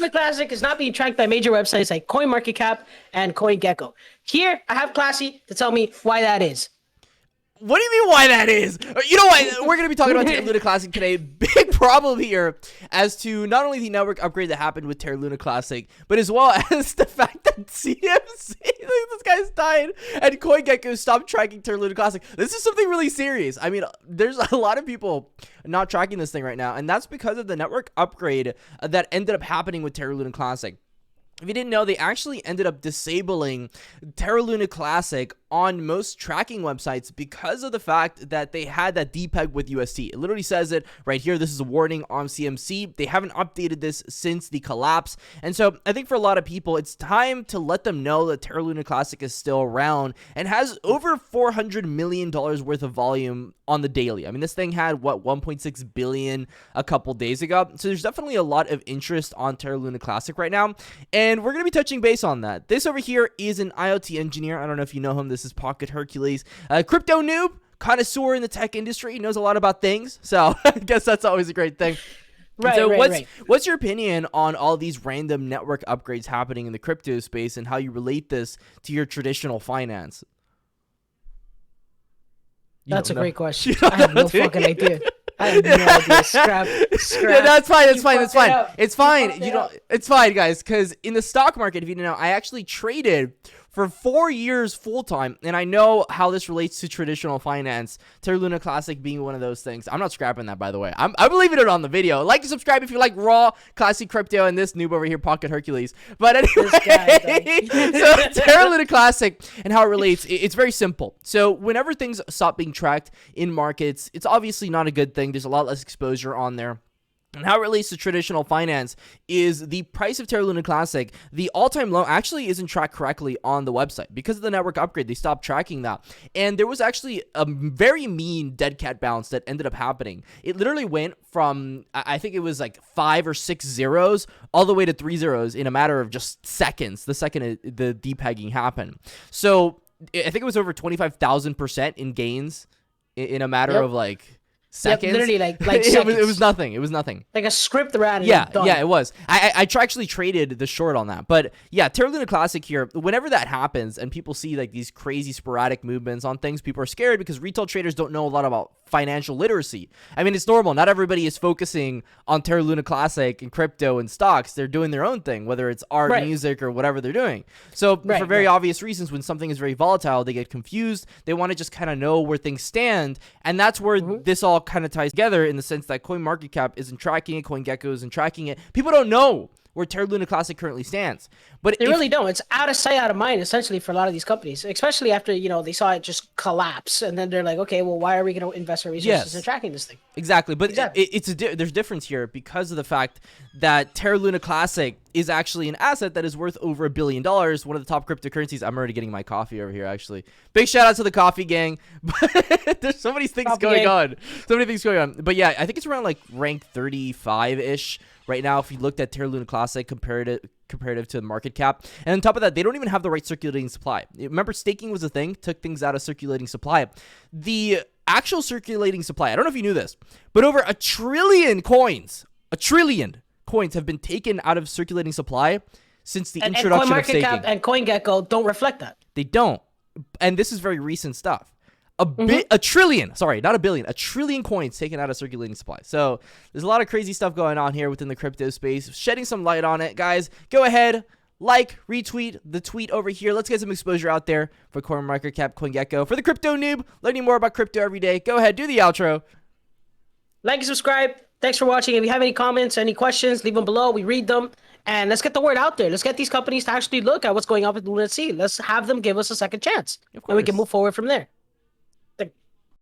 Luna Classic is not being tracked by major websites like CoinMarketCap and CoinGecko. Here, I have Classy to tell me why that is. What do you mean why that is? You know what? We're going to be talking about Terra Luna Classic today. Big problem here as to not only the network upgrade that happened with Terra Luna Classic, but as well as the fact that CMC, this guy's died, and CoinGecko stopped tracking Terra Luna Classic. This is something really serious. I mean, there's a lot of people not tracking this thing right now, and that's because of the network upgrade that ended up happening with Terra Luna Classic. If you didn't know, they actually ended up disabling Terra Luna Classic on most tracking websites because of the fact that they had that depeg with UST. It literally says it right here. This is a warning on CMC. They haven't updated this since the collapse. And so I think for a lot of people, it's time to let them know that Terra Luna Classic is still around and has over $400 million worth of volume on the daily. I mean, this thing had, what, 1.6 billion a couple days ago. So there's definitely a lot of interest on Terra Luna Classic right now. And we're going to be touching base on that. This over here is an IoT engineer. I don't know if you know him. This is Pocket Hercules, a crypto noob, connoisseur in the tech industry. He knows a lot about things. So I guess that's always a great thing. Right, so right. What's your opinion on all these random network upgrades happening in the crypto space and how you relate this to your traditional finance? That's a great question. I have no fucking idea. I have no idea. Scrap. Yeah, that's fine. It's fine. It's fine. It's fine, guys. Because in the stock market, if you didn't know, I actually traded for 4 years full time, and I know how this relates to traditional finance. Terra Luna Classic being one of those things. I'm not scrapping that, by the way. I'm leaving it on the video. Like and subscribe if you like raw classic crypto and this noob over here, Pocket Hercules. But anyway, so Terra Luna Classic and how it relates. It's very simple. So whenever things stop being tracked in markets, it's obviously not a good thing. There's a lot less exposure on there. And how it relates to traditional finance is the price of Terra Luna Classic. The all-time low actually isn't tracked correctly on the website. Because of the network upgrade, they stopped tracking that. And there was actually a very mean dead cat bounce that ended up happening. It literally went from, I think it was like 5 or 6 zeros all the way to 3 zeros in a matter of just seconds, the second the depegging happened. So I think it was over 25,000% in gains in a matter of like seconds. Yep, literally like seconds. It was nothing. It was nothing. Like a script ran. Yeah, it was. I actually traded the short on that. But yeah, Terra Luna Classic here, whenever that happens and people see like these crazy sporadic movements on things, people are scared because retail traders don't know a lot about financial literacy. I mean, it's normal. Not everybody is focusing on Terra Luna Classic and crypto and stocks. They're doing their own thing, whether it's art, music, or whatever they're doing. So for very obvious reasons, when something is very volatile, they get confused. They want to just kind of know where things stand. And that's where this all kind of ties together in the sense that CoinMarketCap isn't tracking it, CoinGecko isn't tracking it. People don't know where Terra Luna Classic currently stands. But they really don't. It's out of sight, out of mind, essentially, for a lot of these companies, especially after, they saw it just collapse. And then they're like, okay, well, why are we going to invest our resources in tracking this thing? Exactly. But there's difference here because of the fact that Terra Luna Classic is actually an asset that is worth over $1 billion, one of the top cryptocurrencies. I'm already getting my coffee over here, actually. Big shout out to the coffee gang. But there's so many things going on. So many things going on. But yeah, I think it's around like rank 35-ish right now if you looked at Terra Luna Classic comparative to the market cap. And on top of that, they don't even have the right circulating supply. Remember, staking was a thing, took things out of circulating supply. The actual circulating supply, I don't know if you knew this, but over 1 trillion coins have been taken out of circulating supply since the introduction of staking. And CoinMarketCap and CoinGecko don't reflect that. They don't. And this is very recent stuff. A trillion, sorry, not a billion, 1 trillion coins taken out of circulating supply. So there's a lot of crazy stuff going on here within the crypto space. Shedding some light on it, guys. Go ahead, like, retweet the tweet over here. Let's get some exposure out there for CoinMarketCap, CoinGecko. For the crypto noob, learning more about crypto every day. Go ahead, do the outro. Like and subscribe. Thanks for watching. If you have any comments, any questions, leave them below. We read them. And let's get the word out there. Let's get these companies to actually look at what's going on with Lunc. Let's have them give us a second chance. And we can move forward from there.